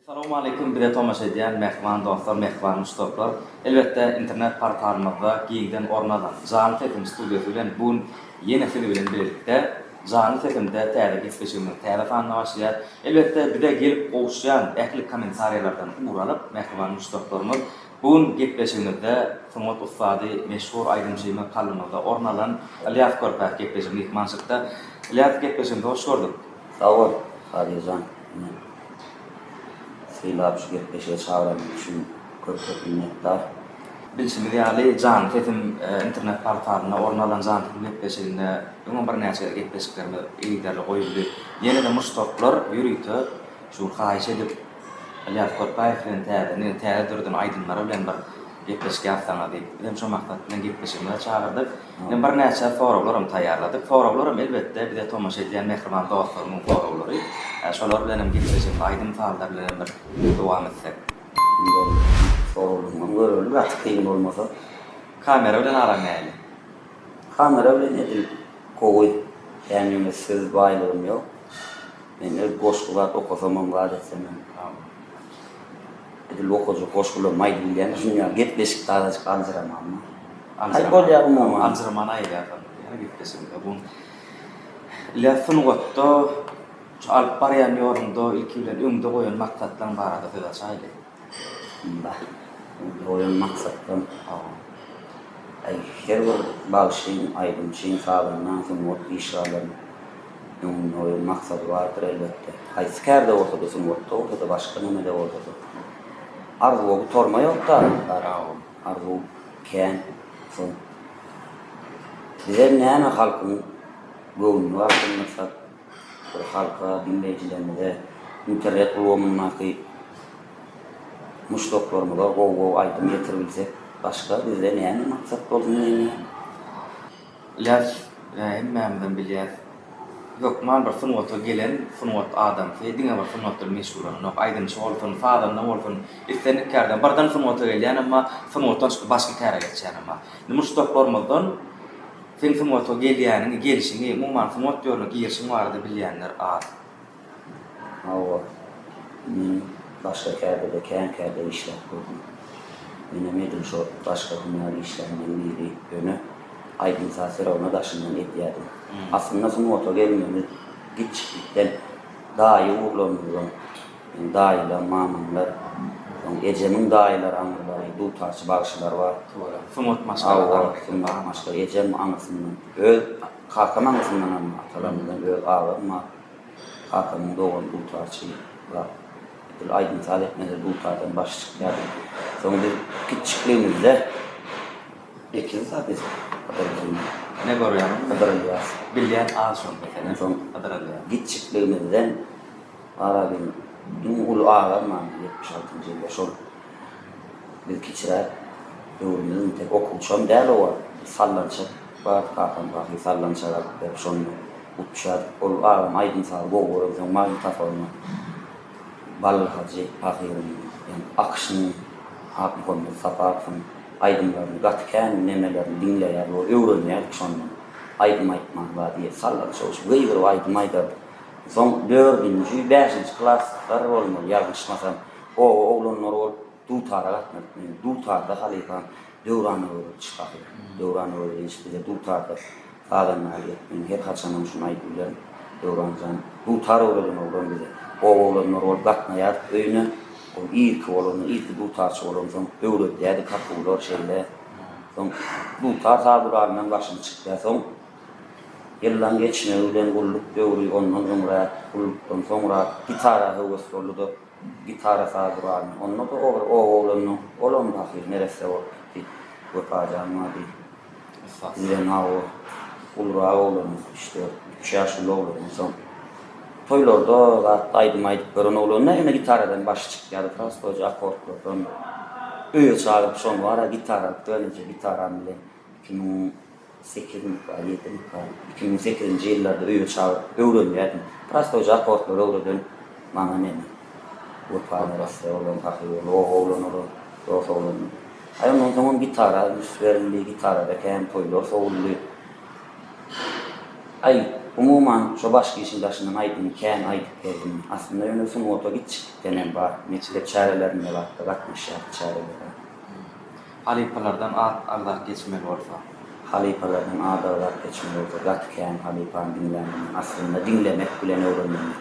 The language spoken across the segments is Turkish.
Assalamu alaykum bir tomaş edýän mehman dostlar, mehman mustaqlar. Elbetde internet portalymyzda giňden ornadan Zany Tekin studiýasy bilen bu ýene seni bilen birlikde Zany Tekin'de täze geçmişimi täze anlaşýar. Elbetde bir de gelip gowuşýan ähli kommentariýalardan uralyp mehman mustaqlarymyz bu gepleşigimizde Fumot ustady meşhur aýdymçymy kalymyzda ornalan Alyaf Korpak gepleşigini ihmansykda. Alyaf gepleşiginde hoş gördük. Sağ ol, Hadican. Seylap şu gepleşe çağıran için köp minnettar. Bilşimiz ýaly Zany Tekin internet portalyna ornalan Zany Tekin gepleşiginde öňe bir näçe gepleşiklerimi eýderli goýuldy. Ýene de mustaqlar ýürüýte şu haýyş edip Alyaf Korpak bilen täze dürden aýdymlary bilen bir gepleşik ýapsaňa diýip hem şu maksat bilen gepleşigime çağırdyk. Hem bir näçe soraglary taýýarladyk. Soraglary elbetde bir de tomaş edýän mehriban dostlaryň soraglary. Şolar bilen hem gepleşip aýdym fallar bilen bir dowam etsek. Sorulduğum görülür, artık kıyım olmasa. Kamera bilen aran näli? Kamera bile nedir? Koğuy. Yani söz baylığım yok. Ben öz koşkular okusamam var etsemem. Edil okucu koşkular maydı bilen. Şimdi ya gepleşik dağılacak anzıramam mı? Alkol yapım ama. Anzıraman aýdy ýa-da. Yani gepleşiginde bu. Lafyn gotda alyp barýan ýolunda ilki bilen öňde goýan maksatlaryň barada söz açaýly. Oyun maksattan. Ay her bir bağışın, aydınçın sağlığından sunmut işlerlerin oyun maksadı vardır elbette. Ay skerde ortada sunmutta, ortada başka ne de ortada. Arzu o torma yok da. Arzu ken son. Bize ne halkın gönlü var maksat. Halka dinleyicilerimize internet kullanımındaki muştoklarımıza go aydın getirilsek başka bizde ne maksat olduğunu Laf hemmemden bilýär. Yok man bir funwata gelen funwat adam diňe bir funwatlar meşhur nok aýdynçy bolsun, fadan bolsun, isteneklerden birden funwata gelýän amma funwatdan başga täre geçýän amma. Muştoklarymyzdan funwata gelýäniň gelişini umman funwat ýoluna girişiň barada bilýänler az. Hawa. Başka kerde kerde işler kurdum. Benim şu başka hünari işlerinden biri yönü aydın sasıra ona daşından etiyordum. Aslında sunmoto gelmiyor. Gitçikten daha iyi uğurlanıyorum. Dağıyla mamamlar, Ece'nin dağıyla anıları, du tarçı bağışlar var. Fumot maşkalar. Fumot maşkalar. Ece'nin anısından, öl, kalkan anısından ama atalarından öl ağır ama kalkanın doğan du tarçı var. Aydın saadetmede dultardan baş çıkıyor. Sonra bir küçüklüğümüzde ikinci saat biz ne görüyorum? Kadarılıyız. Bilyen az son mesela. Sonra Kadarılıyız. küçüklüğümüzden ara bir ulu ağlar mı? 76. yılda şol. Bir küçüler doğrumuzun tek okul şom değerli var. Sallanacak. Bağıt kalkan bakı sallanacak. Hep şonu uçar. Ulu ağlar aydın saat boğuyor. Mağın tafarına. Balhacı, ahirun, akşın, hapikonu, sapakın, aydınlarını gatken, nemelerini dinleyer, öğrenler, sonra aydın aytmakla diye sallar çalış. Gıydır o aydın aydın. Son 4. 5. klaslar olmalı, yargışmasam. O oğlanlar ol, dutara gatmak, dutarda halikan, dövranı öğrenir, çıkakır. Dövranı öğrenir, işte de dutarda adamlar yetmeyin. Her kaçanın şunu aydınlar, dövrancan. Dutar öğrenir oğlan bize. O oğlanlar ol gatmayar öýüne o ilk oğlanı ilk bu tarçı oğlan son öwretdi kapılar şeyle son bu tarçalarından başını çıktı son yıldan geçme ölen gulluk öwrü ondan sonra gitara howaslıdı gitara sadıran ondan da o oğlanın olan bahir neresi o bu facanma bir izlen o ulra oğlan işte 3 yaşlı oğlan son toylarda aydın görün oğluna yine gitaradan baş çıktı. Fransızca akortlardan öyle çalıp son var gitara dönünce gitaran bile 2008 2008 yıllarda öyle çalıp öğrendim. Fransızca akortlar öğrendim. Bana ne? Bu parası olan takıyor. Oğlan. Aynen onun gitara, müsverli gitara da kendi toylar soğuldu. Ay umuman şu başka işin başından aydın, kâin aydık geldim. Aslında önüsün oto git denen var. Neçile çarelerine var da katmış çareleri. Halipalardan ardak geçmeli olsa. Halipalardan ağdalar geçmeli olsa, gat kâin halipan dinlenmenin aslında dinlemek bilen öğrenmemek.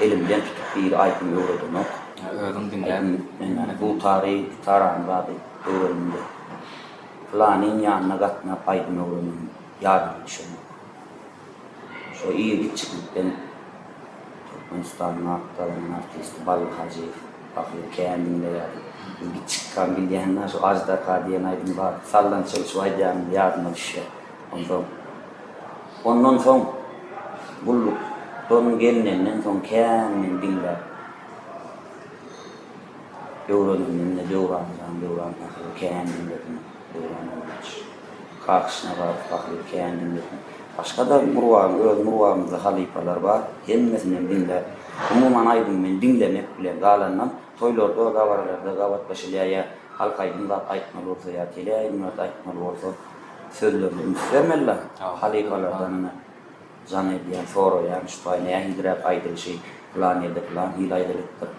Elimden tutup bir aydın öğrenmek. Öğren dinle. Yani bu tarihi tarağın vardı öğrenimde. Flanın yanına gatına aydın öğrenmenin yardım düşünmek. Şu iyi bir çıklıktan Türkmenistan'ın aktarının artisti Balık Hacı bakıyor kendinde yardım. Bir çıkan bildiğinler şu Ajdaka diyen aydın var. Sallan çalışıyor aydanın yardıma düşüyor. Ondan son bulduk. Onun gelininden son kendin dinler. Öğreniminde devrandan kendin dedim. Kalkışına var bakıyor kendin dedim. Başka da murvağımızda halipalar var. Hemmesinden dinler. Umuman aydın ben dinlemek bile galandan. Toylarda, gavaralarda, gavat başılaya halk aydınlar aytmalı olsa ya tele aydınlar aytmalı olsa sözlerini müstemella halipalardan can ediyen soru yani şu aynaya hidrak aydığı şey falan yerde falan hil aydılıktır.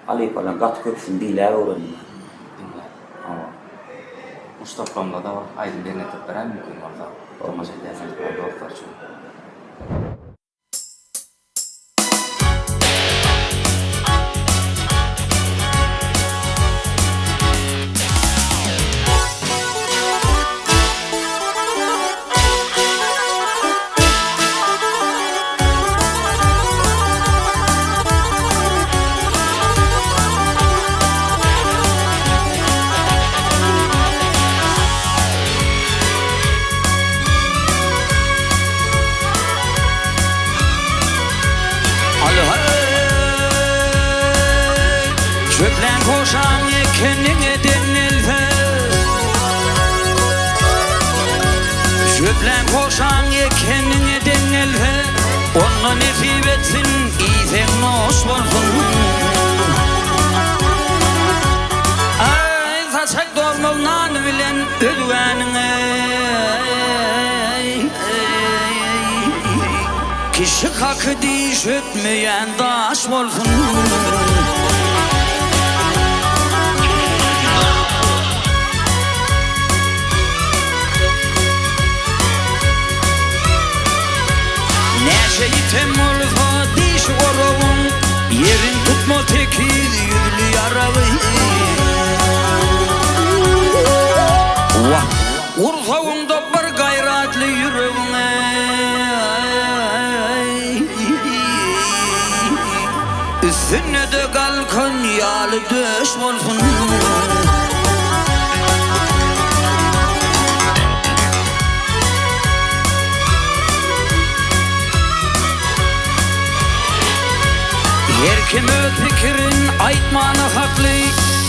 Halipalar kat köpsün dinler öğrenir. Mustafa'mda da aydın denetip veren mümkün orada. Olmaz ederseniz böyle ortalar için. Çöplen koşan kendine denilse Çöplen koşan kendine denilse Onunla nesip etsin iyisen hoş olsun Ay saçak dolmalından bilen ödüvenine Kişi hakkı diş etmeyen daş olsun Şeytem olsa diş oravun Yerin tutma tekiz yüzlü yaralı Ursağında bir gayratlı yüreğine Üstüne de kalkan yağlı döş olsun Her kim öz fikirin aytmanı haklı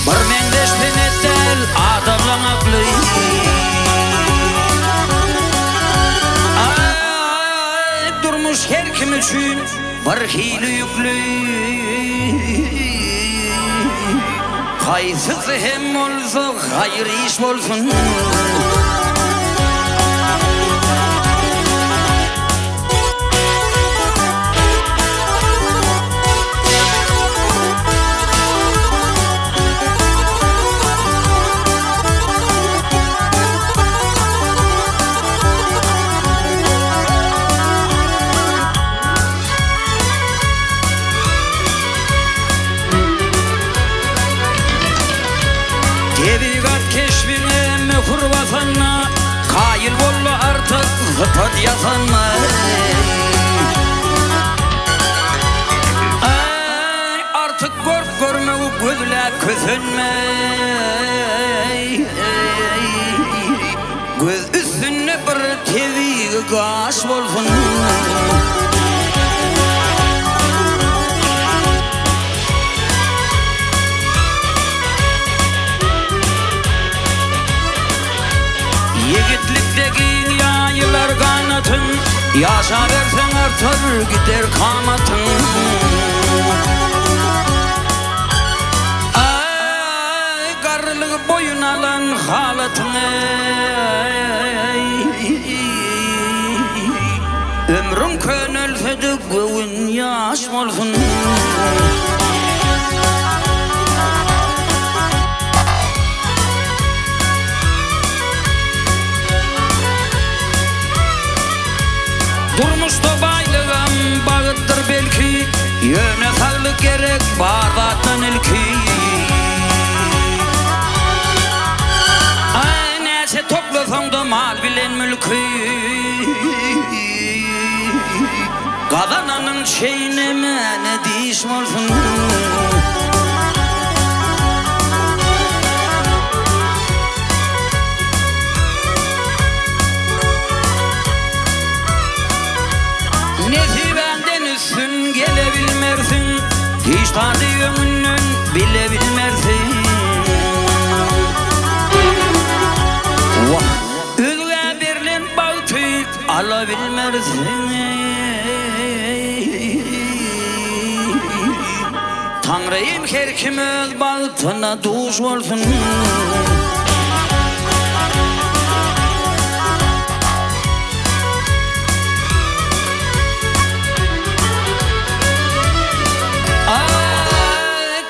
Bir mendeşten etel adamlan aklı Ay durmuş her kim için bir hili yüklü Kaysız hem olsa hayır iş olsun Tebigat keşfine mehur vatanına Kail bollu artık zıpat yasanma Artık görme o gözle közünme Göz üstüne bir tebi gaş olsun Yigitlikteki yayılar kanatın Yaşa versen artar gider kamatın Ay karlık boyun alan halatın Ömrüm könülse de göğün yaş bolsun. Durmuşda baylığım bağıttır belki, yöne sağlık gerek bağdattan ilki. Ay neyse toplasan da mal bilen mülkü, kazananın şeyine ne diş olsun. Nesibenden üstün gelebilmersin, hiç tadı yönünün bilebilmersin. Üzge birlen bağıtı alabilmersin. Tanrıyım her kim öz bağıtına duş olsun.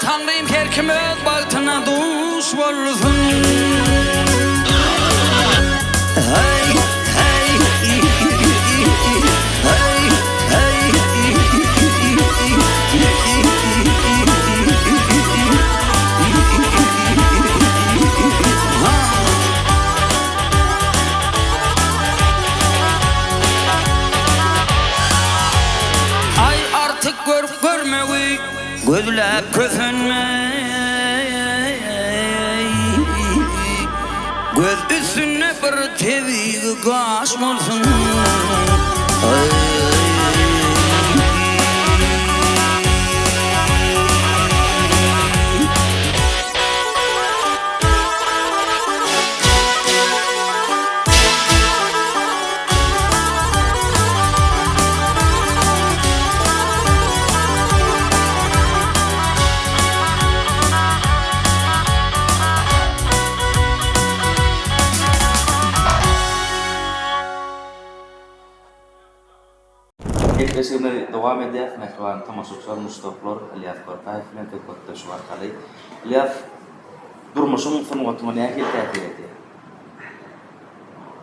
Tanrıyım her kim öz bağıtına duş olsun. Hey, hey, hey, ay artık görmeyi gözlep közünme. Göz üstüne bir teviği kaşm olsun. Geçmeye devam edeyim. Mehruan tamaşaçılar Mustafa'lar Aliyaf Korkay filan tekrar şu arkadaşlar. Aliyaf durmuşun sanatına ne tehir ediyor?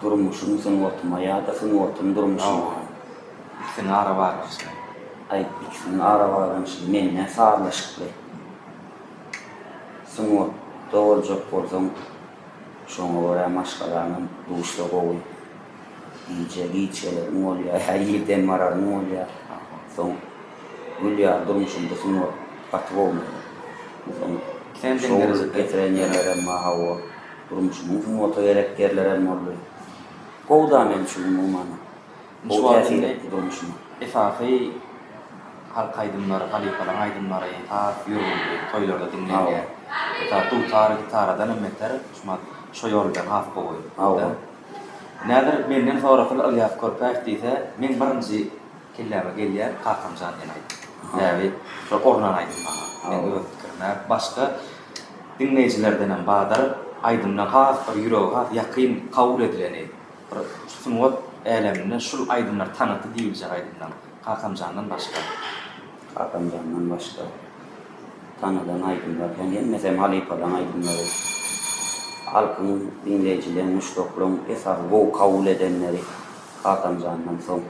Durmuşun sanatına ya da sanatın durmuşun. Sen ara var mısın? Ay ikisinin ara varmış. Menine sağlaşıklı. Sanat doğulacak bolsam şoňa göre maşgalarynın duşda gowy. İyice geçelerim oluyor, her yerden mararım oluyor. Son Gülya durmuşumda sunu katı olmuyor. Son şoğlu getiren yerlere mahava durmuşum. Sunu otoyerek yerlere oluyor. Kovda men şunu umana. O tesir etti durmuşum. Efafey halk aydınları, halifalan aydınları yürüyüldü, toylarda dinleniyor. Tutar, gitaradan emmetler, şu yoldan haf koyuyor. Näder menden sonra fil Aliyaf Korkay diýse, men birinji kelleme gelýär Kakamjan deňi. Näbi, şu ornan aýdym bana. Men öz pikirime başga dinleýijilerden hem badar aýdymdan has bir ýüregi has ýakyn kabul edileni. Sunwat äleminde şul aýdymlar tanaty diýiljek aýdymdan. Kakamjandan başga. Kakamjandan başga. Tanadan aýdymlar, ýa-da halifadan aýdymlar. Halkın dinleyicilerin müştokluğun esas bu kabul edenleri Kakamjandan son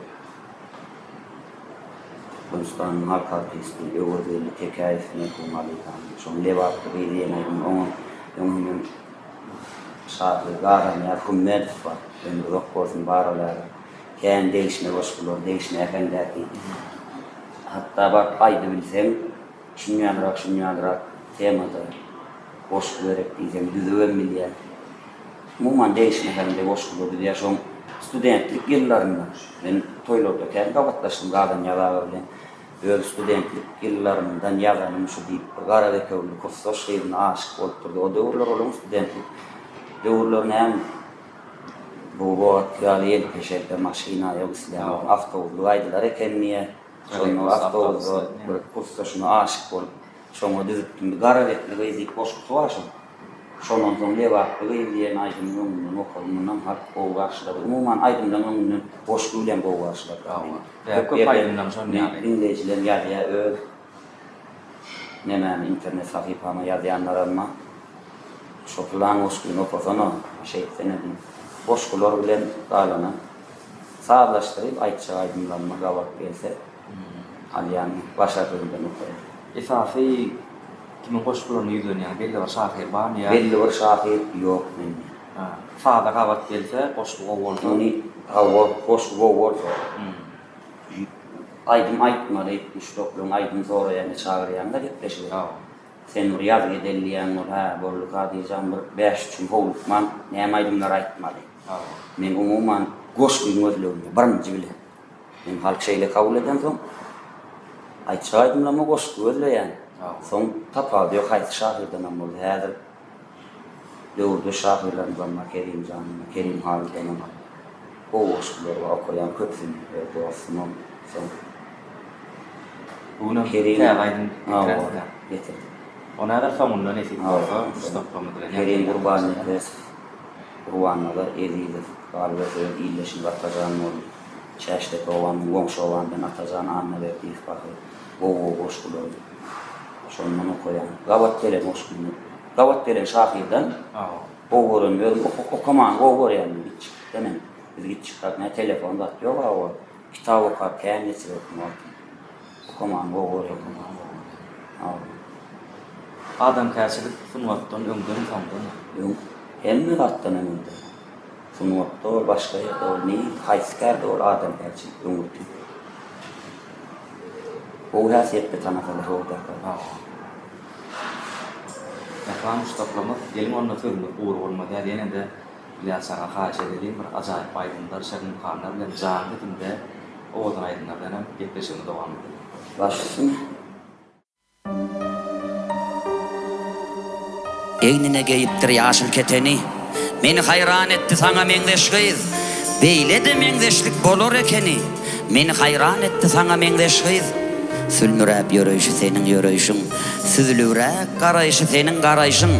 Kırgızistan'ın halk artisti öwürgeli tekayifine kumalykan şoň lewatly diýenim onun şahy garan ýa-da var. Ben rokkosun baralar kän değişme goşgular değişme efendäki. Hatta bak aýdy bilsem şunýanrak temada boş verip diyeceğim, düzüven milyen. Muman değişme herinde boş bulurdu diye şoň studentlik yıllarında. Ben toylarda kendi kavatlaştım gadan yalarla. Böyle studentlik yıllarından yalanım şu deyip Garadekövlü Kosovo şehrine aşık olturdu. O döwürler olan studentlik. Döwürlerini hem bu vakiyalı el peşerde maşina yoksilyan, avtobuslu aydılar ekenliye. Şoň avtobuslu bir kursa şuna aşık olup. Şoňa düzüpdüm, Garadekli geyzik boşluk var şoň. Şondan soň lewatly diýen aýdymyň öňünden okulmyndan hak gowy başlady. Umuman aýdymyň öňünden boş bilen gowy başlady. Köp aýdymdan şonu ýaly. İngilizceler ýazýa öz nemem internet sahypama ýazýanlarma şoplan oskun okosana şeýtsenedim. Boş kulor bilen galana sağlaşdyryp aýtça aýdymlanma gawak gelse alyan başladığından okuyor. Esasy kimin boş kulorny ýüzüne ýa belli bir şahir barmy ýa? Belli bir şahir ýok mende. Fada gawak gelse boş gowy bolsa. Ony awol boş gowy bolsa. Aydın aýtmaly, müştokluň aydın zora ýa-ni çagyrýanda gepleşir. Sen riyaz edelliýän ha bolly gadyjam bir 5 üçin howlukman näme aýdymlar aýtmaly. Men umuman goşguň gözleginde birinji bile. Men halk şeýle kabul eden soň aýtça aýdymlama goşgu gözleýän. Soň tapady ýok haýsy şahirden boldy. Häzir döwürde şahirler bilen Kerim Jan, Kerim Haliden ama o goşgular okuyan köpsün dostum. Soň bunu Kerim aýdym getirdi. Ona da famunla nesip bolsa, Mustafa Kerim Gurbany etmez. Ruanada Eliyev, Galvez illeşin batajan ol. Çeşte owan, goňşy owandan atajan anna berdiýip baký. Gowy goşgular. Şondan okuyan. Gawat gelen goşguny. Gawat gelen şahirden. Gowurun berip okuman gowur ýani. Demem. Biz gitdik ne telefonda ýok awa. Kitap okar, kendisi okumak. Okuman gowur okuman. Adam käşilik sunwatdan öňden sandan. Yok. Hemme gattan önünde. Sunwatda başga ýerde ne haýskar dol adam gerçi öňüti. O häsiýetde tanafalar oldu. Ýa Mustafa gelin onda türlü uğur bolmady. Ýene de bilasaga haýyş edilýär bir ajaýyp aýdymlar, şerhin kanlar bilen janly tinde owadan aýdymlar bilen gepleşigi dowam etdi. Başlasın. Eynine geyipdir ýaşyl keteni. Meni hayran etdi sana meňdeşgiz. Beýle de meňdeşlik bolar ekeni. Meni hayran etdi sana meňdeşgiz. Sülmüräp ýöreýişi seniň ýöreýişiň, süzülüräk garaýşy seniň garaýşyň,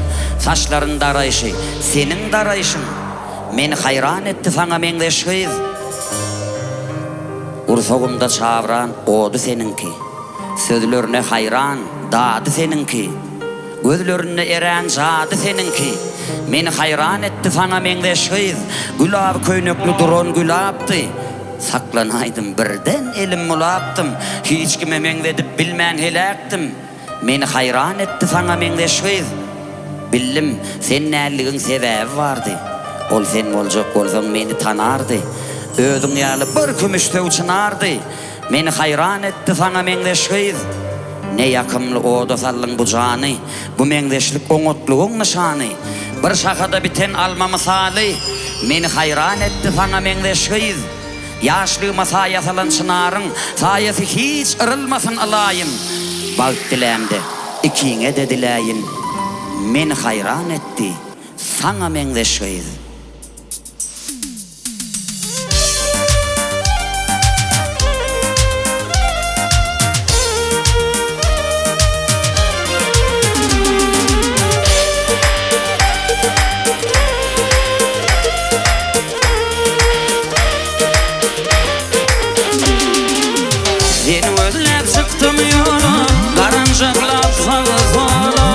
saçlaryň daraýşy seniň daraýşyň. Meni hayran etdi sana meňdeşgiz. Ursagymda çawran ody seninki. Sözlerine hayran dady seninki. Gözlerine eren jady seninki. Meni hayran etdi sana meňdeşgiz. Gülab köýnekli duran gülapdy. Saklanaýdym birden elim mulapdym. Hiç kime meňzedip bilmän helakdym. Meni hayran etdi sana meňdeşgiz. Billim sen näligiň sebäbi bardy. Ol sen boljak bolsaň meni tanardy. Özüň ýaly bir kümüşde uçunardy. Meni hayran etdi sana meňdeşgiz. Ne yakımlı oda sallyň bu jany, bu meňdeşlik oňotlugyň nişany. Bir şahada biten alma misaly, meni hayran etdi sana meňdeşgiz. Ýaşlygyma saýa salan çınaryň, saýasy hiç ırylmasyn alayım. Bagt dilämde ikiňe de diläýin. Meni hayran etdi sana meňdeşgiz. Seni özlep çıktım yola, karıncaklap sağa sola.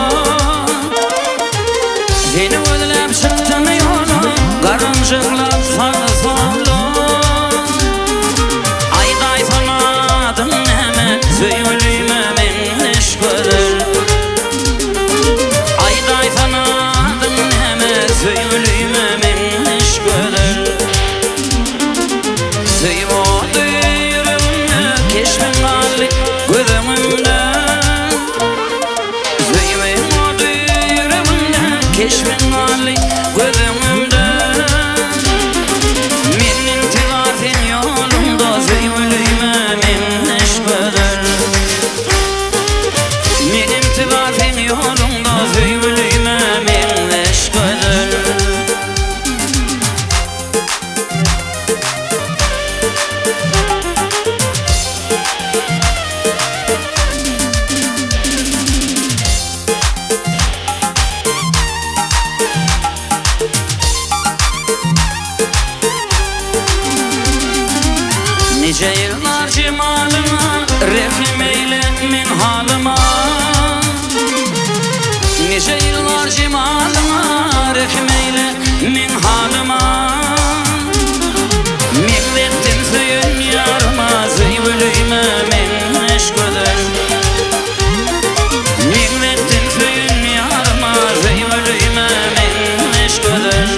Seni özlep çıktım yola, Nice yıllar cimalıma rekmeyle min halıma min vettin söyün yarıma zıybülüyme min eşköder min vettin söyün yarıma zıybülüyme min eşköder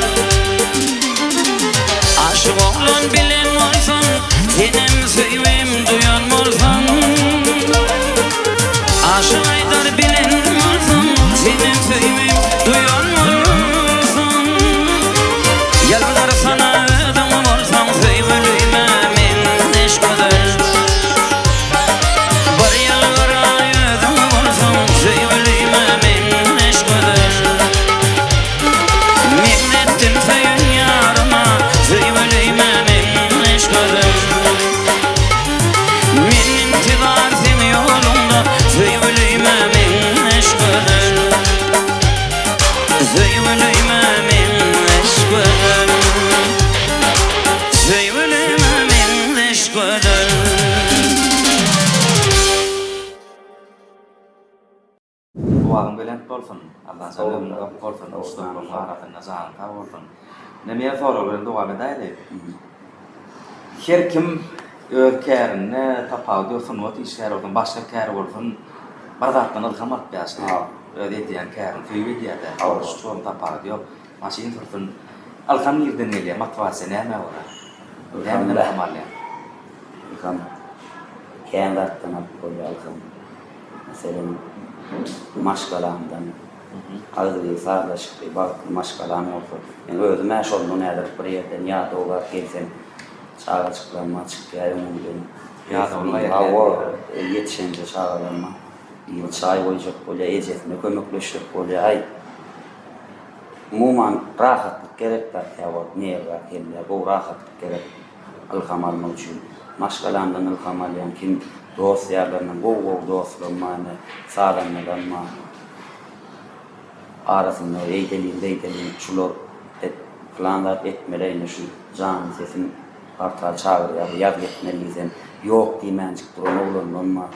aşık oğlan bilen olsun senin söyüm duyan olsun aşık aydar bilen olsun senin söyüm duyan olsun yalvar sana ödüm olsam söyülüyme min eşköder bir yalvara ödüm olsam söyülüyme min eşköder min ettin söyün yarıma söyülüyme min eşköder min intizar sen yolunda söyülüyme min eşköder söyülüyme min eşköder söyülüyme min eşköder Bu adam bilen bolsun. Allah sana ömrünü gap bolsun. Mustafa Farah'ın nazarın ta bolsun. Nemeye sorularını devam edelim. Her kim örkerini tapağı diyorsun, o işler olsun, başka kâr olsun, bardaktan ilham atmayasın. Öyle diyen kârın, föyü diye de, çoğum tapağı diyor, maşin tursun, ilham yerden geliyor, matvası ne mi var? Hem de ilham alıyor. İlham kendi attan alıp koyuyor ilham. Mesela maşkalandan ağzı sağlaşık bir bak maşkalan oldu. Yani özüme eş oldu nedir bir yerden ya da olar gelsen çağırışıklanma çıktı ayımın Ya da olay hava yetişince çağırlanma bir çay koyacak böyle ecetine kömekleşecek böyle ay umuman rahatlık gerek var ya var neye var kendine bu rahatlık gerek ilham almak için maşkalandan ilham alayan kim dost yerlerinin bu dostluğumane sağlanmadan arasında eğdeliyim şular planlar etmelerini şu canı sesin artar çağırıyor yaz etmeliyiz yok diyemencik durum olur ama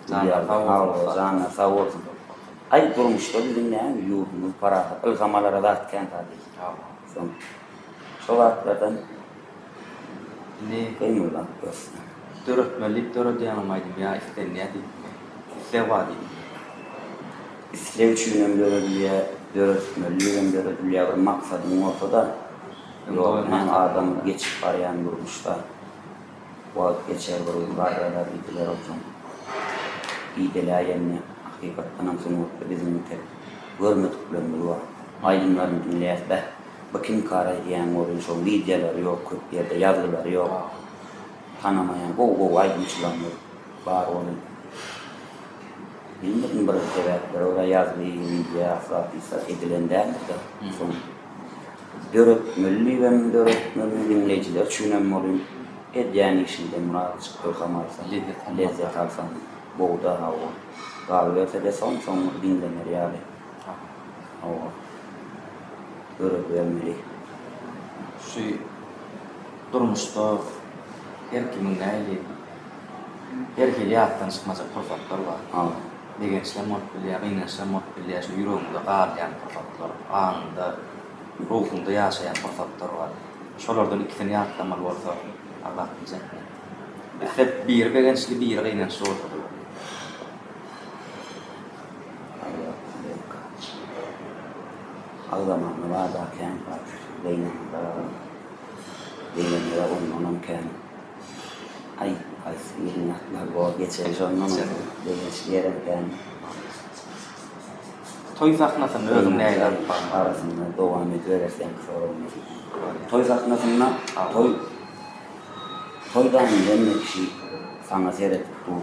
canlar sağ olsun ay durmuştu bizim ne yurdumuz para ilhamalara da atken tabi son şolatlardan Ne kıyımlar görsün dörtmelik dörtleyememaydım ya isteniyedi. İstevadi. İslev çüğünüm dörtmeliğim dörtmeliğe bir maksadım ortada. Yok, hem adam geçip arayan durmuşlar. Vakit geçer bir varyalar idiler olsun. İdiler yerine hakikaten amsınlıkta bizim tek görmediklerimiz var. Aydınların dinleyip de bakın kara diyen orun son videoları yok, köp yerde yazıları yok. Tanımayan, o aydınçılanlar var onun. Bilmiyorum bir sebepler, oraya yazılı video aslatıysa edilen değerli de son. Dörtmeli dinleyiciler, çünüm olun, edyen işinde murat çıktı kamarsa, lezzet alsan, boğda hava. Galiba de son dinlenir yani. Hava. Dörtmeli. Şu durmuşta her kimin neyli her hiliyattan çıkmasa fırsatlar var. Degençler muhabbeliye, gıyneçler muhabbeliye, şu yüreğimde ağlayan fırsatlar, anında, ruhumda yaşayan fırsatlar var. Şolardan ikisini yatlamalı olsa Allah bize. Hep bir begençli bir gıyneçli ortada. Ağlamanı var da ken var. Beynimde onun ken. Ay yerin yaklar bu geçer ondan değiş yerim ken. Toy sahnasında özüm neyler arasında devam edersen sorun. Toy sahnasında toydan demek ki sana seyret dur.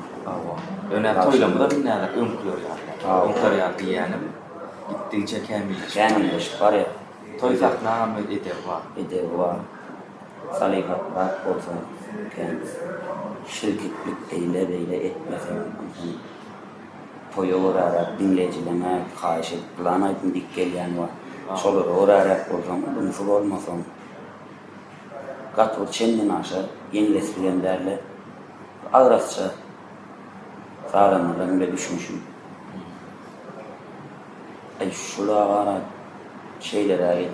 Öne toylamada bir neler önkülüyor yani. Önkülüyor yani diyenim. Gittikçe Kemilleş var ya. Toy sahna mı eder var. Salihat var olsa kendisi. Şirketlik eyle etmesin. Toyu uğrayarak dinleyicilerine karşı plana dik gelen var. Şoları uğrayarak olsam, unsur olmasam. Katır kendini aşar, yenileştirenlerle ağırasça sağlanmadan bile düşmüşüm. şulara şeylere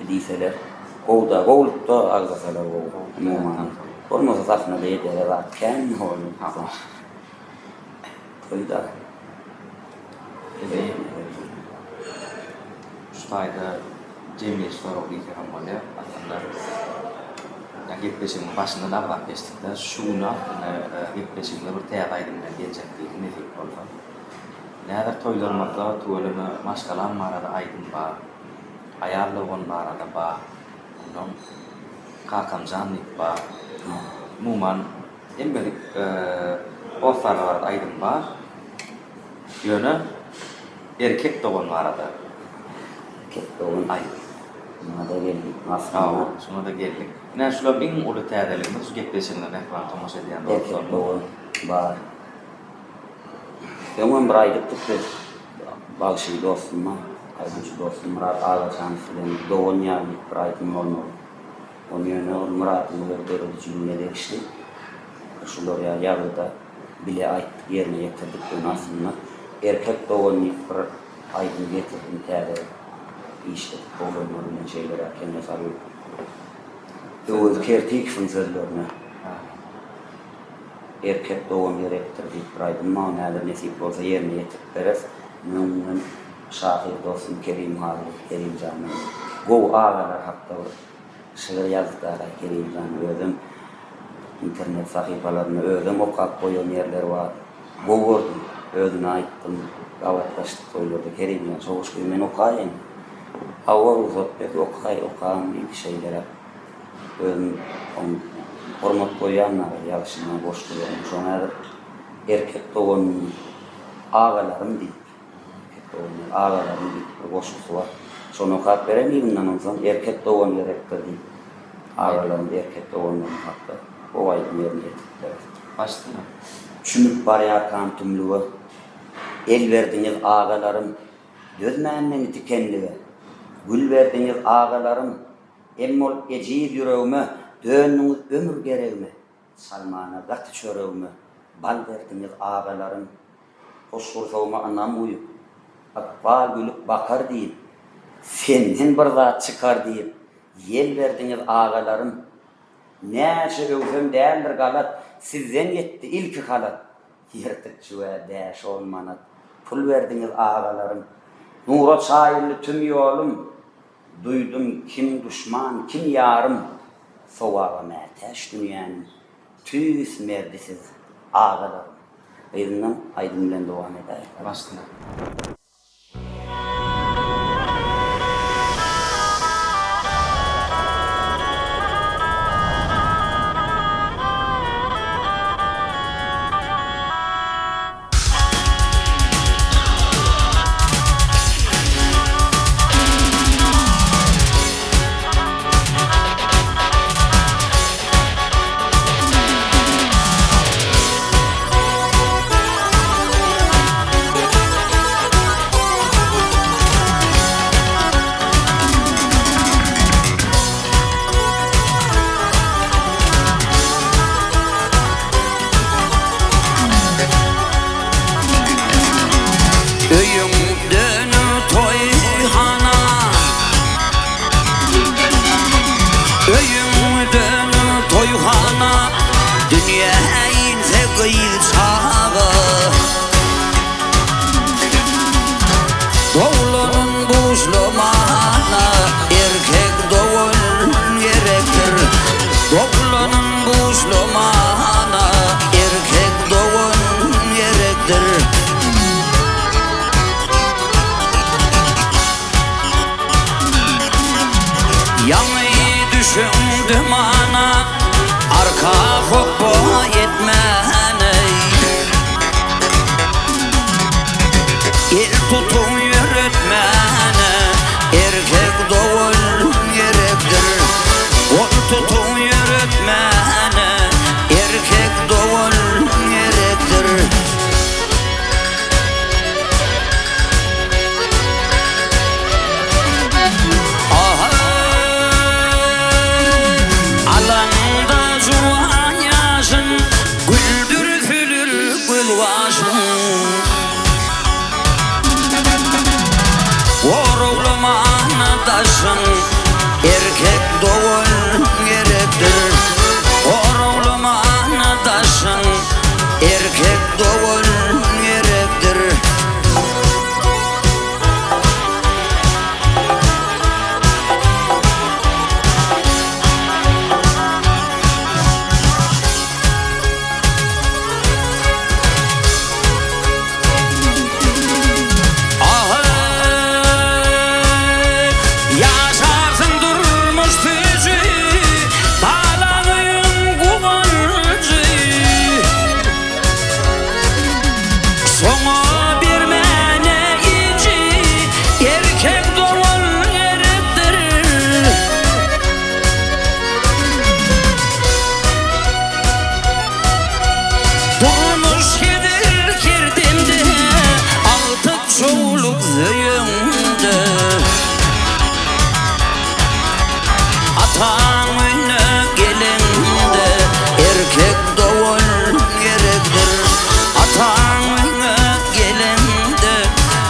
diýseler, gowlukda algasalar umuman. Olmasa sahna diýerler, "Ken holu." Toyda. Şuayda jemgyýet sorag diýen bolýar. Aslında gepleşigiň başynda da bak geçtikde şuna gepleşigine bir täze aýdym bilen geljekdi nefik bolsa. Näder toýlarmada tuwalyny maşgalan marada aýdym ba, aýarlygon barada ba, ondan kakamjanlyk ba, umuman embelik osalar aýdym ba, ýöne erkek dogan barada Ketdoğun aýdym. buna da geldik. Aslında şuna da geldik. Näme şular iň uly täzeligimiz şu gepleşigine nähbar tomaşa diýen dostlar. Ketdoğun bar. Benim bir aydık tuttu. Bağışık dostumma, aydınçı dostum Murat Ağaçan filan doğun yani bir aydım olmalı. Onun yönü Murat'ın öldürücülüğüne de işte. Şular ya yarıda bile ayttık yerine getirdik ben aslında. Erkek doğun bir aydım getirdim täze işledik. Doğunlarının şeyleri kendine sarıyor. Doğun kertik fınsızlarına. Erkek doğum gerektir deyip buraydım. Mağnadır nesip olsa yerine yetirip veririz. Memnun şahir dostum Kerim Halil, Kerim Can'ın. Gov ağalar hatta şiir yazdıklara Kerim Can'ı ödüm. İnternet sahifalarını ödüm. Okak koyun yerler var. Gov vurdum. Ödüne aittim. Gavatlaştık koyuyordu Kerim Can. Soğuş köymen okayın. Hava uzatbet okayın gibi şeylere. Ödüm hormat koyanlar ýagşyna boşlugyny şoňa erkek doğun ağalarym diýip ağalarym diýip boşluk var. Şonu kat beremýümden soň erkek doğun gerekdir diýip ağalarym erkek doğundan hakda o aýdym ýerine ýetipdir. Başdyna. Düşünüp barýarkan tümlügi el berdiňiz ağalarym dözmänden dikenligi gül berdiňiz ağalarym emmol ejir ýüregime dönüňiz ömür geregmi, salmana gaty çöregmi, bal berdiňiz ağalarym, hoş gursawma anam uýup, akbal gülüp bakar diýip, senden bir zat çykar diýip, yel berdiňiz ağalarym, näçe öwsem däldir galat, sizden ýetdi ilki halat, ýertikçi we däş 10 manat, pul berdiňiz ağalarym, nura çaýly tüm ýolum, duydum kim düşman, kim ýarym, sowaga mätäş dünýäni tüýs merdisiz ağalar. Beýlem aýdym bilen dowam eder. Başdyna. oğlum anadaşın erkek doğun gerektir. Oğlum anadaşın erkek doğun gerektir.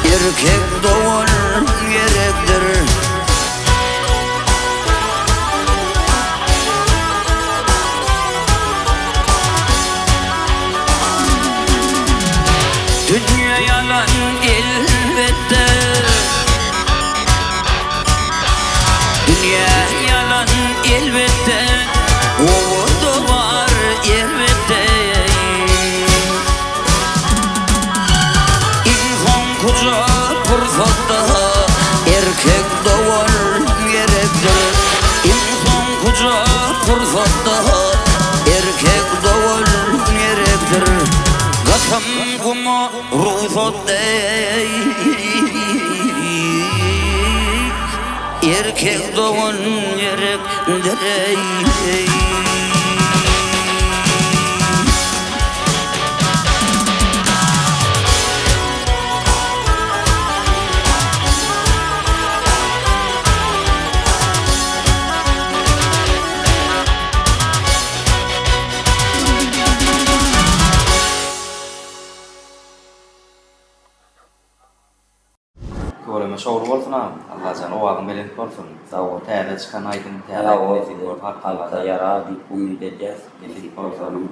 Erkek doğun gerektir. Dünya yalan elbette, dünya yalan elbette, o da var elbette. Kuca fırsatta erkek doğun gerektir. İnsan kuca fırsatta erkek doğun gerektir. Kasım kumu ruhsat erkek doğun gerektir. Göreme şoğur bolsun ha. Allah can o adam bilen bolsun. Sağ ol. Täze çıkan aydın Ya o täze halka yara bir umid edeceğiz. Etik Porto'nun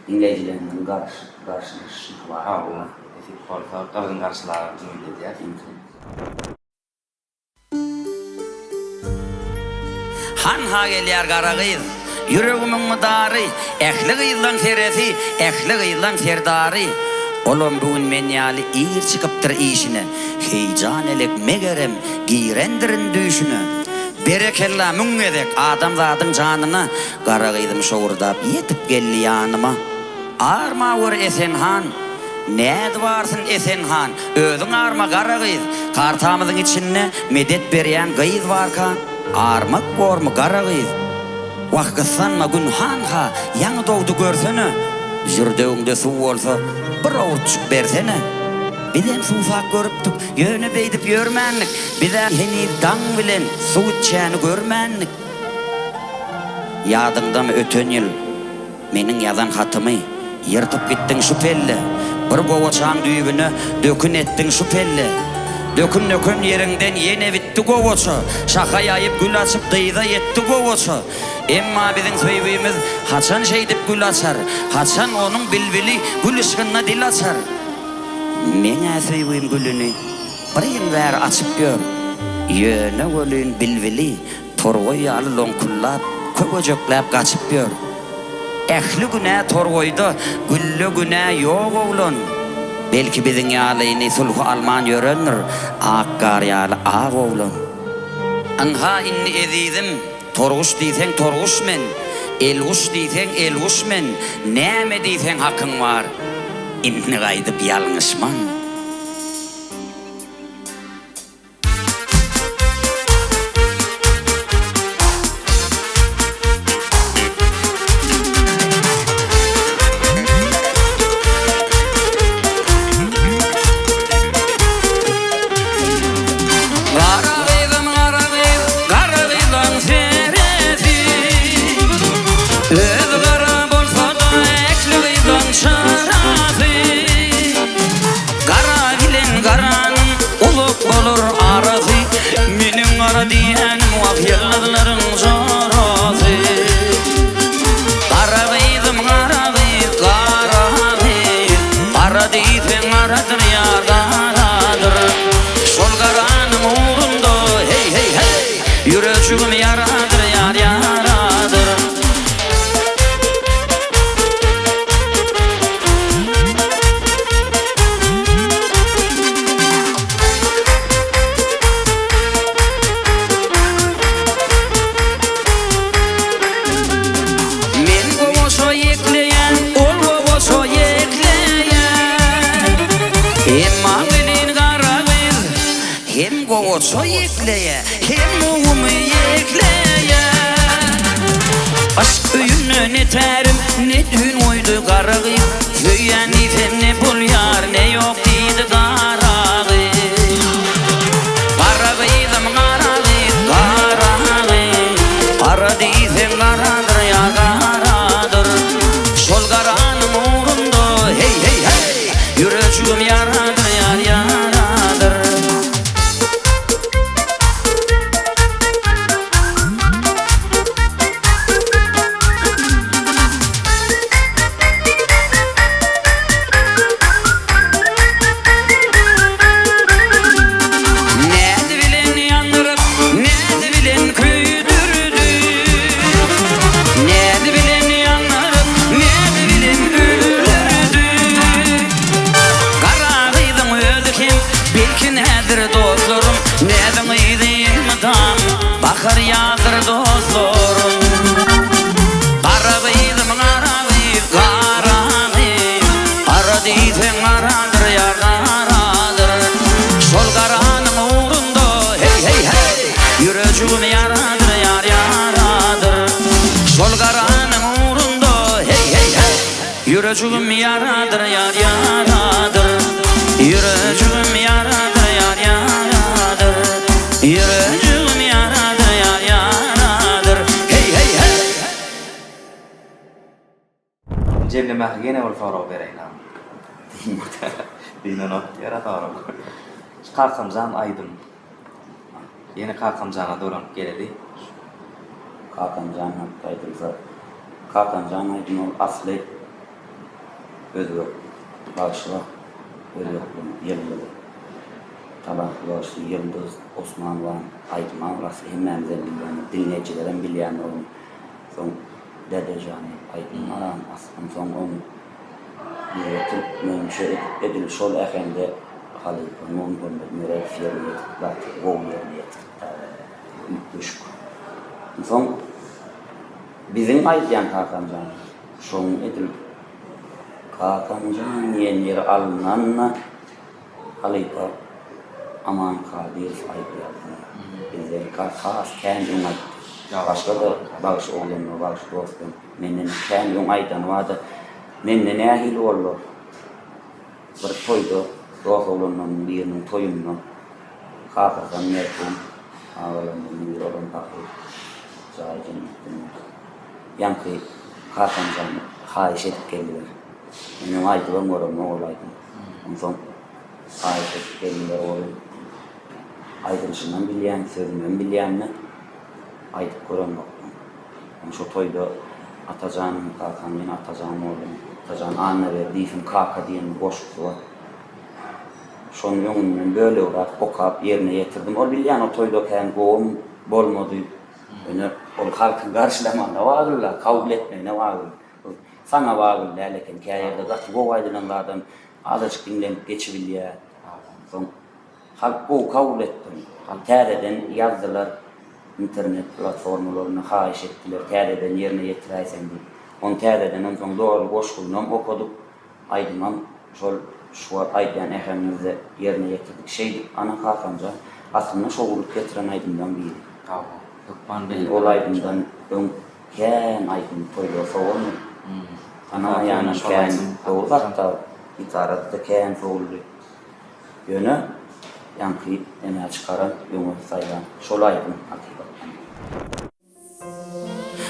dinleyicilerinin karşılaşması var. Ha bu etik Porto kavun karşılar ümit edýär. Han gelýär gara gyz, yüregimin mydary, ähli gyzlan seresi, ähli gyzlan serdary. Olum bugün men ýaly ir çykypdyr işine, heýjan elek megerem, giýrendirin düşüne. Berekella müňgedek adamzadyň janyna, gara gyzym şowurdap ýetip geldi ýanyma. Arma wor Esenhan, näde barsyn Esenhan, özüň arma gara gyz, kartamyzyň içinde medet berýän gyz barkan. Armak gormy gara gyz. Wagtsanma günhanha, ýaňy dowdy görsene. Jürdeğinde su bolsa bir avuçuk bersene. Bizem susak görüpdük, ýöne beýdip ýörmänlik. Bizem heni daň bilen su içäni görmänlik. Ýadyňdamy öten ýyl meniň ýazan hatymy ýyrtyp gitdiň şu pelle. Bir gowaçaň düýbüne dökün etdiň şu pelle. Dökün ýeriňden ýene bitdi gowaça. Şaka ýaýyp gül açyp dyýda ýetdi gowaça. Emma biziň söýbümiz haçan şeýdip gül açar, haçan onuň bilbili gül ışgyna dil açar. Meňe söýbüm gülüni bir ýer açyp gör. Ýöne gölün bilbili torgoý ýaly loňkullap, köpöjekläp gaçyp gör. Ähli güne torgoýda, güllü güne ýok oglan. Belki biziň ýalyny sulhu alman ýörendir, akkar ýaly ag oglan. Anha inni ezizim, torguş diýseň torguş men, elguş diýseň elguş men, näme diýseň hakyň var. Inni gaýdyp ýalňyşman. bolsa ekleye, hem muğumu ekleye. Aşk öyünü ne terim, ne dün oydu qaragı. Söyyen ifem ne bul yar, ne yok deydi qaragı. Qaragıydım qaragı, qaragı. Qara deyfem qaradır ya qaradır. Sol qaranın uğrunda hey hey hey, yüreğim yaradır yar yaradır. Nedi bilen yandırıp, nedi bilen küydürdü. Nedi bilen yandırıp, nedi bilen küydürdü. Qaragıydım özü kim, belki nedir dostlarım. Nedin iyidin mıdam, bakır yağdır dostlarım. Qaragıydım qaragı, qaragı. Qara deysen qaradır ya qaradır. Sol qaranın uğrunda hey hey hey, yüreğim yaradır yar yaradır. Sol qaranın uğrunda hey hey hey, yüreğim yaradır yar yaradır. Yüreğim yaradır yar yaradır. Yüreğim yaradır yar yaradır. Hey hey hey. Cemlemek gene ol faro bereyna. Dinen o yara faro. Kalkamzan aydım. Yeni kalkamzana dolanıp geledi. Hakan Can Hakkı'ydıysa Hakan Can Aydın ol asli özü bağışla özü yokluğun yıldızı tabaklı bağışlı Yıldız Osman Van Aydın Avrası hemmemizden bilen dinleyicilerin bilen olun son Dede Canı Aydın Aran aslında son onu Türk mümkün edil şol efendi Halif'in mümkün mürel fiyerliyet batı voğliyet düşük. Son bizim aytyan Hakan Can şoň edil Hakan Can ýenleri alınanna Halipa aman kadir aytýar. Bizden has kendim aytdy. Başga da bagış oğlum, bagış dostum. Menden kendim aytan wada menden nähil bollar. Bir toýda dost oğlumdan birinin toýundan Hakan merhum ağalarından bir olan takip. Zaten yankı Hakan Can'ı hayiş edip geldiler. Benim aydılan oğlum ne olaydım. Ondan hayiş edip geldiler oğlum. Aydınışından bileyen, sözümden bileyenle aydıp gören baktım. Şu toyda Atacan'ın Hakan'ın Atacan'ın oğlum. Atacan anne verdi, ifim Kaka diyen bir boşluk var. Şonun yönünden böyle olarak okap yerine getirdim. O bileyen o toyda kendi boğum bolmadı. Öne ol halkın karşılamanda varırlar, kabul etmeyene varırlar. Sana varırlar, lekin kâyerde gati bu aydılanlardan azıcık dinlenip geçibiliyor. Son halk bu kabul ettim. Täreden yazdılar, internet platformalarına hayiş ettiler, täreden yerine getiraysen diye. On täreden son doğru boşluğundan okuduk. Aydınlan şu aydan ehemmizde yerine getirdik. Ana Hakanca aslında şoğuluk getiren aydından biri. Olaydından ken aydın toyda soğunu. Ana yana ken doğuzakta itaratda ken soğuldu. Yönü yankı ene çıkaran yönü sayılan şolaydın hakikaten.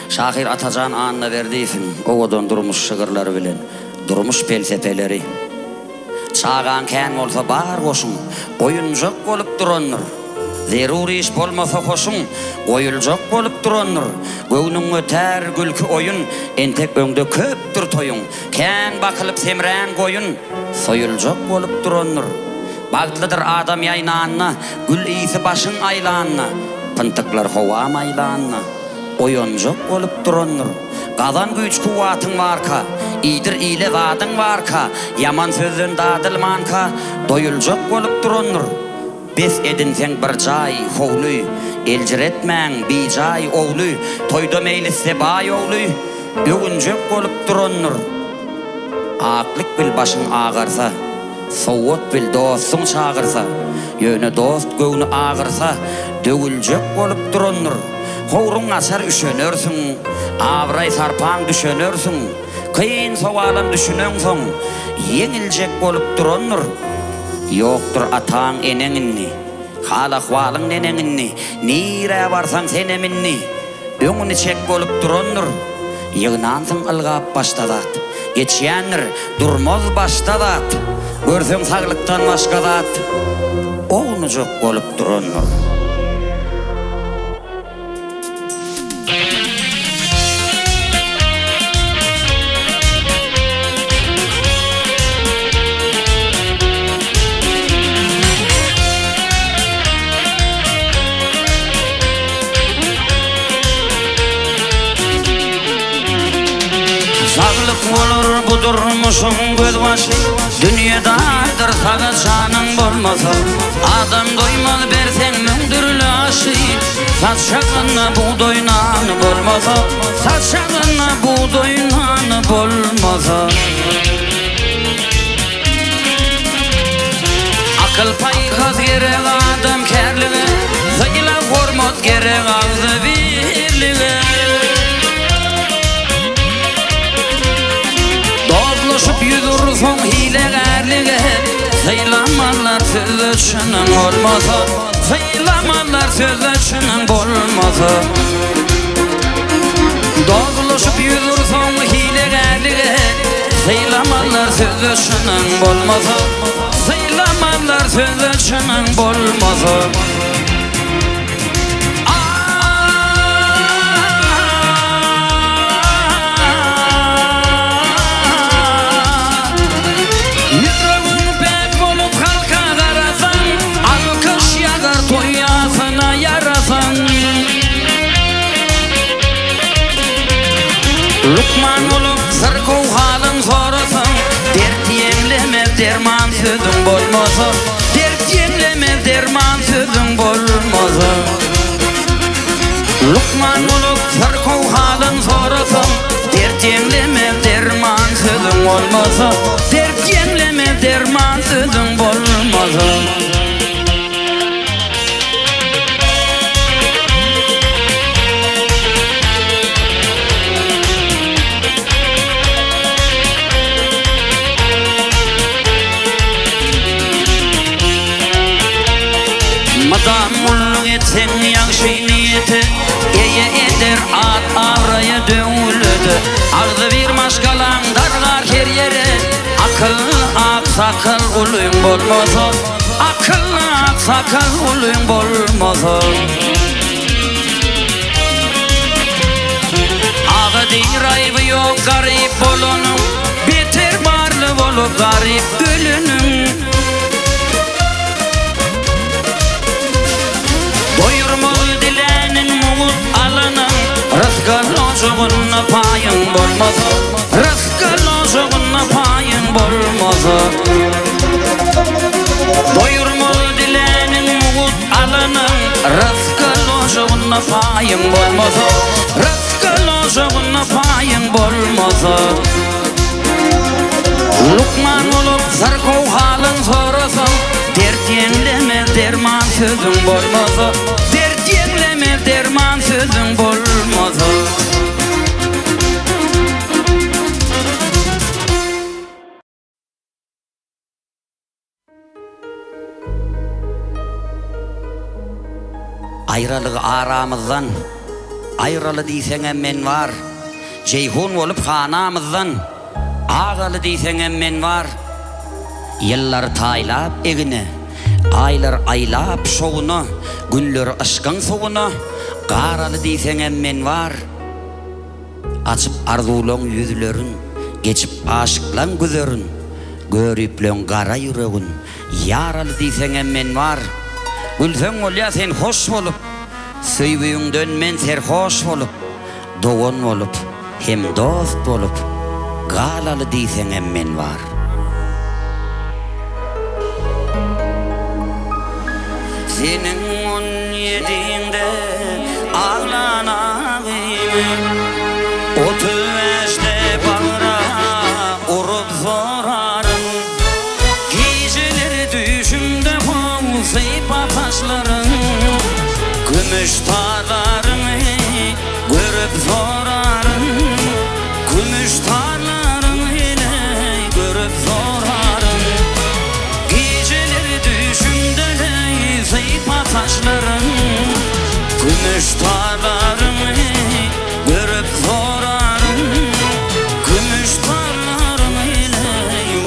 Şahir Atacan anına verdiyfin, oğudun durmuş şıgırları bilen, durmuş pelsepeleri. Çağan ken olsa bar koşun, oyuncak olup duranlar. Zeruri iş bolmasa hoşun, oyuljak bolup duranlar. Göwnüň öter gülki oyun, entek öňde köpdür toyun. Ken bakılıp semrän goyun, soyuljak bolup duranlar. Bagtlydyr adam ýaýnanyna, gül isi başyň aýlanyna, pyntyklar howa maýlanyna. Oyunjak bolup duranlar. Gazan güýç kuwatyň barka, iýdir ile wadyň barka, yaman sözden dadylmanka, doýuljak bolup duranlar. Bes edinsen bir jay howly, eljiretmäň bir jay owly, toýda meýlisse baý owly, öňünjek bolup duranlar. Aklyk bil başyň agarsa, Sowat bil dostun çağırsa, yöne dost göwünü ağırsa, dögüljek bolup duranlar. Howrun açar üşenersin, abray sarpan düşenersin. Kıyın sowalan düşünen soň, yeňiljek bolup duranlar. Yoktur ataň eneňinni, hala hwalyň neneňinni, nire barsaň seneminni. Öňüni çek bolup duranlar. Ýygnansyn ılgap başladat, geçýänler durmaz başladat. Görseň saglykdan başga zat, oňy jok bolup duranlar. Saglyk bolur bu durmuşum göz başı, dünýädädir saga şanyň bolmasa. Adam doýmaz berseň müňdürli aşy, saçşagyna buğdoýnan bolmasa, saçşagyna buğdoýnan bolmasa. Akıl paýhaz gerek adam kärligi, zayla hormat gerek agzy birligi. Dozlaşıp yüzürsoň hilegärlige, saylamanlar söz üçiniň bolmasa, saylamanlar söz üçiniň bolmasa. Dozlaşıp yüzürsoň hilegärlige, saylamanlar söz üçiniň bolmasa, saylamanlar söz üçiniň bolmasa. Lukman olup sarkow halyn sorasaň, dert ýemlemez derman sözüň bolmasa, dert ýemlemez derman sözüň bolmasa. Lukman olup sarkow halyn sorasaň, dert ýemlemez derman sözüň bolmasa, dert ýemlemez derman sözüň bolmasa. Madamullyk etseň ýaşy niýeti, eýe eder at araya döňüldi. Agzy bir maşgalaň dargar her ýere, akylly aksakal ulyň bolmasa, akylly aksakal ulyň bolmasa. Agdy raýby ýok garyp bolanyň, beter barly bolup garyp ölüniň. Doyurmaly dilänin mugut alanyň, rızgal ojogyna paýyň bolmasa, rızgal ojogyna paýyň bolmasa. Doyurmaly dilänin mugut alanyň, rızgal ojogyna paýyň bolmasa, rızgal ojogyna paýyň bolmasa. Lukman olup sarkow halyn sorasaň, dert ýemlemez derman sözüň bolmasa, dert ýemlemez derman sözüň bolmasa. Aýralyk aramyzdan, aýraly diýseň men var. Jeyhun bolup hanamyzdan, agaly diýseň men var. Yıllar taylap egine, aylar aylap şoğunu, günler aşkın soğunu, garalı diýseň men var. Açıp arzulan yüzlerin, geçip aşıklan gözlerin, görüplen gara yüregin, yaralı diýseň men var. Gülseň bolýa sen hoş bolup, söýbüýüňden men serhoş bolup, dogan bolup, hem dost bolup, galaly diýseň men var. Senin 17'inde ağlanağım, 35'te bağıra urup sorarım. Hiç Gümüştarlarını görüp sorarım, gümüştarlarını ile görüp sorarım. Geceleri düşümde zeypa taşlarım, gümüştarlarını görüp sorarım, gümüştarlarını ile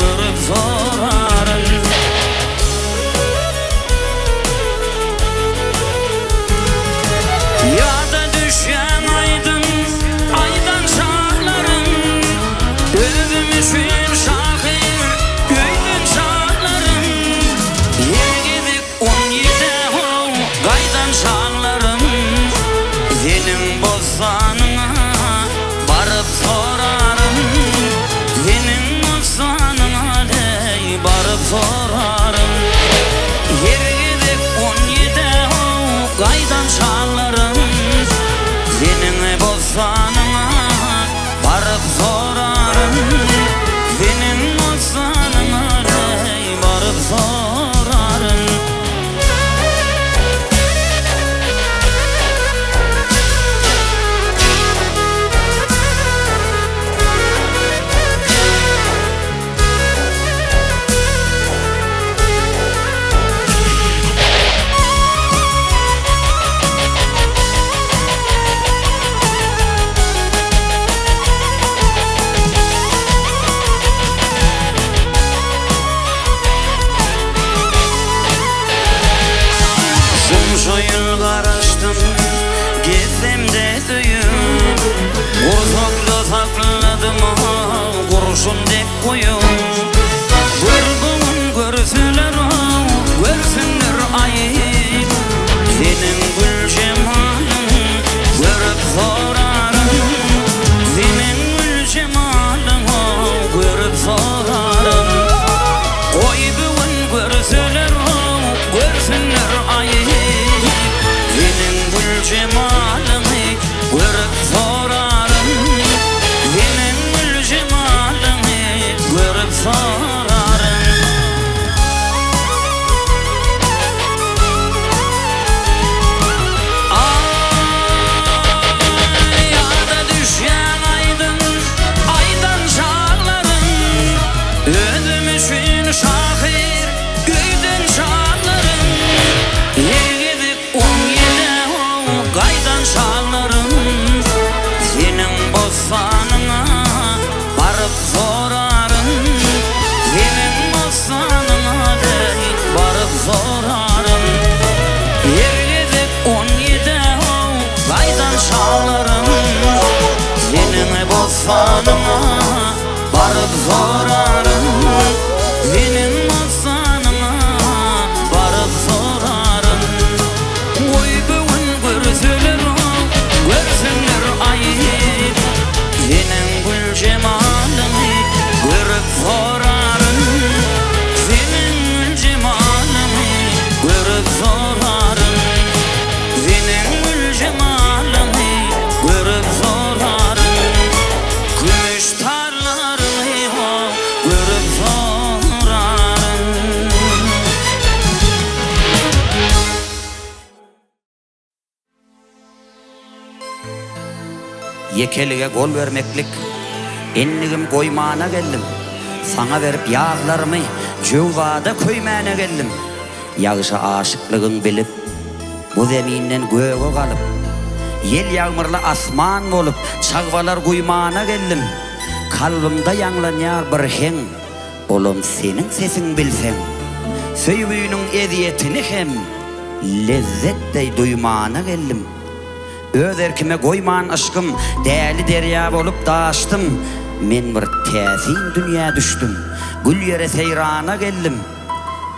görüp sorarım. Yada düşen aydın, aydan şahlarım, ölümüşün şahir, göydün şahlarım. Yegidik 17 hov, gaydan şahlarım. Senin bozsanına barıp sorarım, senin bozsanına dey barıp sorarım. Yegidik 17 hov, gaydan şahlarım. Senin bozsanına barıp sorarım, senin bozsanına dey barıp sorarım. Şumşoyul karıştım, gezemde düğüm. Uzakta sakladım kurşun dek koyum. Vurduğun görsünler görsünler ayıp. Senin gül cemalın görüp sorarım, senin gül cemalın görüp sorarım. Koy bugün görsünler ayıp. Senin gül cemalını görüp sorarım, senin gül cemalını görüp sorarım. Ay yada düşen aydın, aydan şahlarım. Ödümüşün şahir, göydün şahlarım. Yegidik 17 hov, gaydan şahlarım. Senin bozsanına barıp sorarım, senin bozsanına dey barıp sorarım. Yegidik 17 hov, gaydan şahlarım. Senin bozsanına barıp sorarım, senin bozsanına barıp sorarım. Oy bugün görsünler ayıp. Senin gül cemalını görüp sorarım, senin gül cemalını görüp sorarım, senin gül cemalını görüp sorarım. Gümüş tarlarını görüp sorarım. Yekelige gol vermeklik enligim koymana geldim. Sana verip yağlarımı cüvada köymana geldim. Yağışa aşıklığın bilip bu zeminden göğe kalıp, yel yağmurlu asman olup çağvalar kuymana geldim. Kalbimde yanlanıyor bir hen, olum senin sesin bilsen. Söybüğünün eziyetini hem lezzetle duymana geldim. Öz erkime koyman aşkım, değerli derya olup daştım. Men bir tesin dünya düştüm, gül yere seyrana geldim.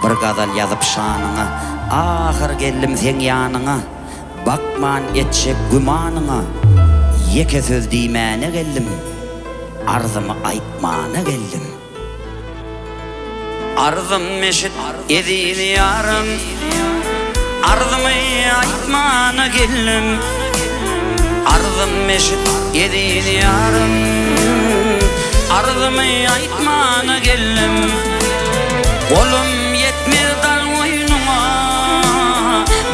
Bir gazal yazıp şanına, ahır geldim sen yanına. Bakman etçek gümanına, yeke söz diymene geldim. Arzımı aytmana geldim. Arzım meşit edin yarım, arzımı aytmana geldim. Arzım meşit edin yarım, arzımı aytmana geldim. Kolum yetmez dal oyunuma,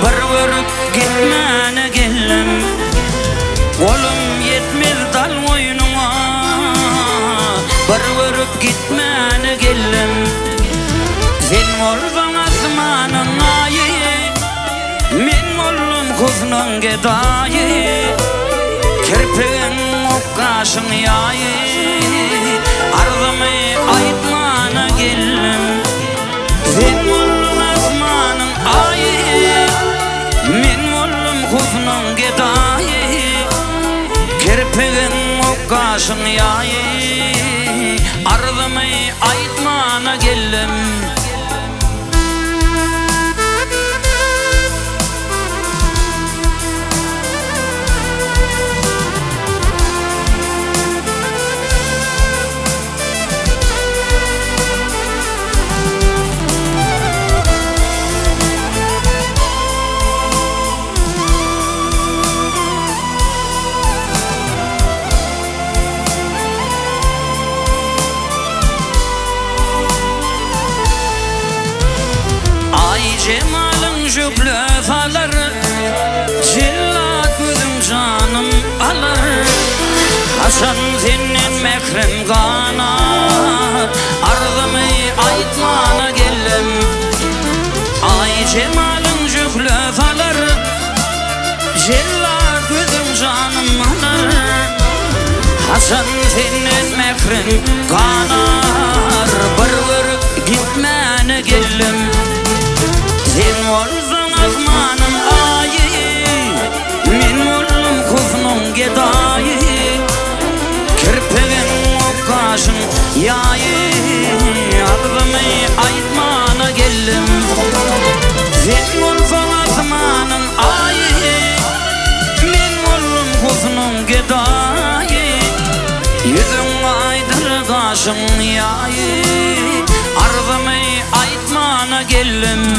bir vurup gitmene kuzunun gedayı kirpigin okkaşın yayı arzımı aytmana geldim sen boldun asmanın ayı men boldum kuzunun gedayı kirpigin okkaşın yayı arzımı aytmana geldim. Cemalın jüklü faları Cillat gözüm canım alır Hasan senin mekrim kanar Arzımı aytmana geldim Ay cemalın jüklü faları Cillat gözüm canım alır Hasan senin mekrim kanar Bir gitmene geldim sen olsun asmanın ayı men oldum kuzunun gedayı kirpigin okkaşın yayı arzımı aytmana geldim sen olsun asmanın ayı men oldum kuzunun gedayı yüzün aydır kaşın yayı arzımı aytmana geldim.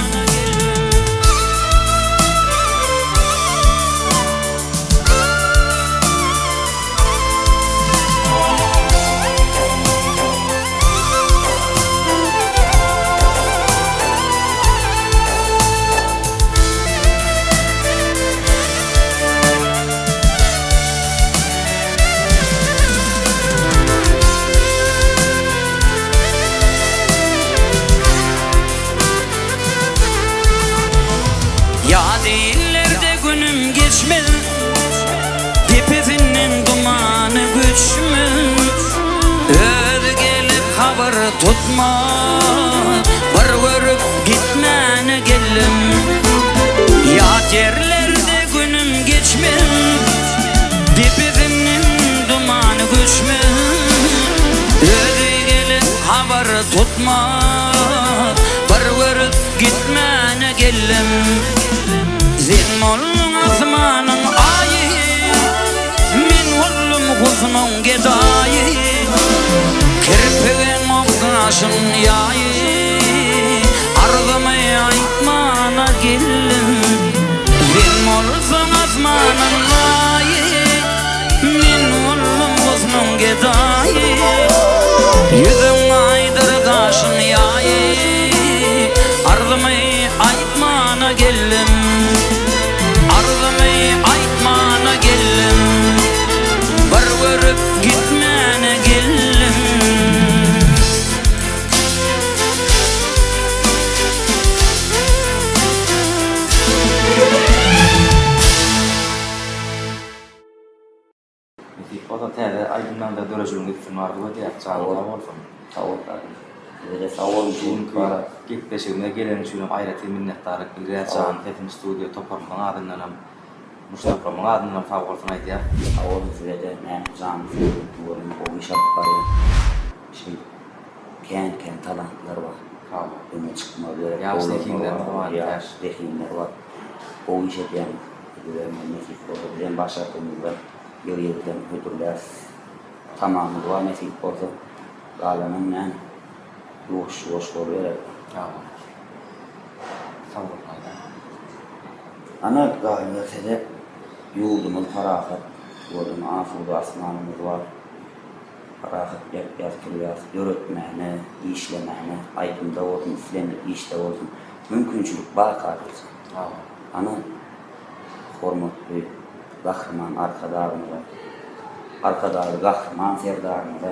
Ya değillerde günüm geçmez Tepesinin dumanı güçmüş Öyle gelip haber tutma Bir görüp gitmene geldim Ya yerlerde günüm geçmez Tepesinin dumanı güçmüş Öyle gelip haber tutma Bir görüp gitmene geldim sen oldun asmanın ayı men oldum kuzunun gedayı kirpigin okkaşın yayı arzımı aytmana geldim sen olsun asmanın ayı men oldum kuzunun gedayı yüzün aydır kaşın yayı arzımı aytmana geldim arzımı aytmana geldim bir görüp gitmene geldim O da täze aydınlan da dörejülüň gitsin var bu diýip çağırdı bolsun. Tavuklar. Böyle savun için var. Gitbeşigine gelen üçin aýraty minnetdarlyk bildirýär. Can Tetin studio toparlanan adyndan hem Mustafa'nın adyndan fawgalyny aýdýar. Savun sürede ne can duvarın o iş yapları. Şey kendi talantlar var. Hava. Öne çıkma böyle. Ya stekinler var. Ya stekinler var. O iş yapan müzik olan başardığımızda yıl-yıldan götürüler. Tamamı var mesik oldu. Galanın ne? Yoş oluyor. Hava. Fawgalyny. Ana gayretede yurdumuz farahat, yurdum afudu asmanımız var. Farahat yapkırıyaz, öğretmene, işlemene, aydında olsun, İslam'da işte olsun. Mümkünçülük bakar olsun. Ana hormatlı, kahraman arkadarımda, arkadarı kahraman serdarımda,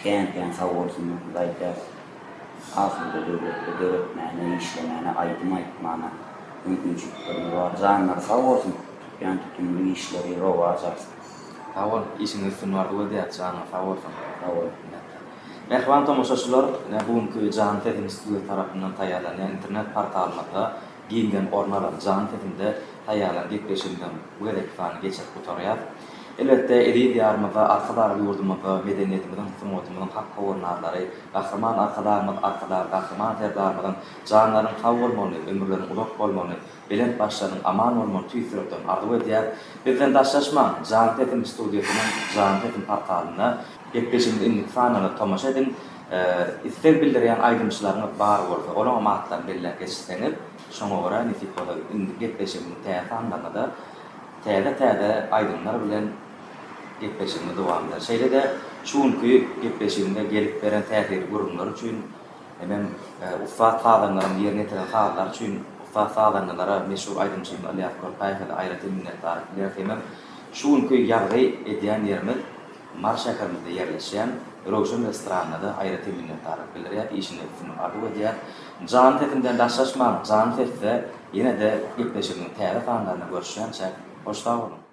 kendi sağ olsun, dayıcaz. Afudu öğretmene, işlemene, aydım aytmana, mümkünçilikleri var. Zanlar sağ olsun. Yani tutumlu işleri rova açarsın. Tawol işin üstün vardı o diye canına favorsun. Sağ ol. Mehvan tomoşaçylar, bugünkü Can Tekin stüdyo tarapyndan taýýarlanan internet portalynda giňden ornalan Can Tekin'de taýýarlanan gepleşimden bu gerek fany geçip oturýar. Elbette eri diýarmyza, arkadarly ýurdumyza, medeniýetimizden, hukumumatymyzyň hakka ornarlary, gahryman gahryman terdarmyzyň janlaryň sag bolmaly, ömürleriň uzak bolmaly, bilen başlaryň aman bolmaly tüýsürekden arzuw edýär. Bizden daşlaşma Can Tekin stüdyosynyň Can Tekin portalyna gepleşimde indik fanyny tomaşa edin. Istek bildirýän aýdymçylaryňyz bar bolsa, olaň maatlaryny belläp geçseňiz, şoňa görä nisip bolar. Indik gepleşimde täze täze aýdymlar bilen gepleşimde dowam eder. Şeýle de şuňky gepleşimde gelip beren täsir gurumlar üçin hemen ufak fadanlaryň ýerine ýetiren fadanlar üçin ufak fadanlara meşhur aýdymçy Aliýat Korpaýew aýratyn minnetdarlyk bilýär. Şuňky ýagdaý edýän ýerimiz Mar şäherinde ýerleşýän Roşan restoranynda aýratyn minnetdarlyk bildirýär. İşini arzuw edýär. Can Tekin'den daşlaşma, Can Tekin'de ýene de gepleşimde täze fadanlaryny görüşýänçä hoş sag bolun.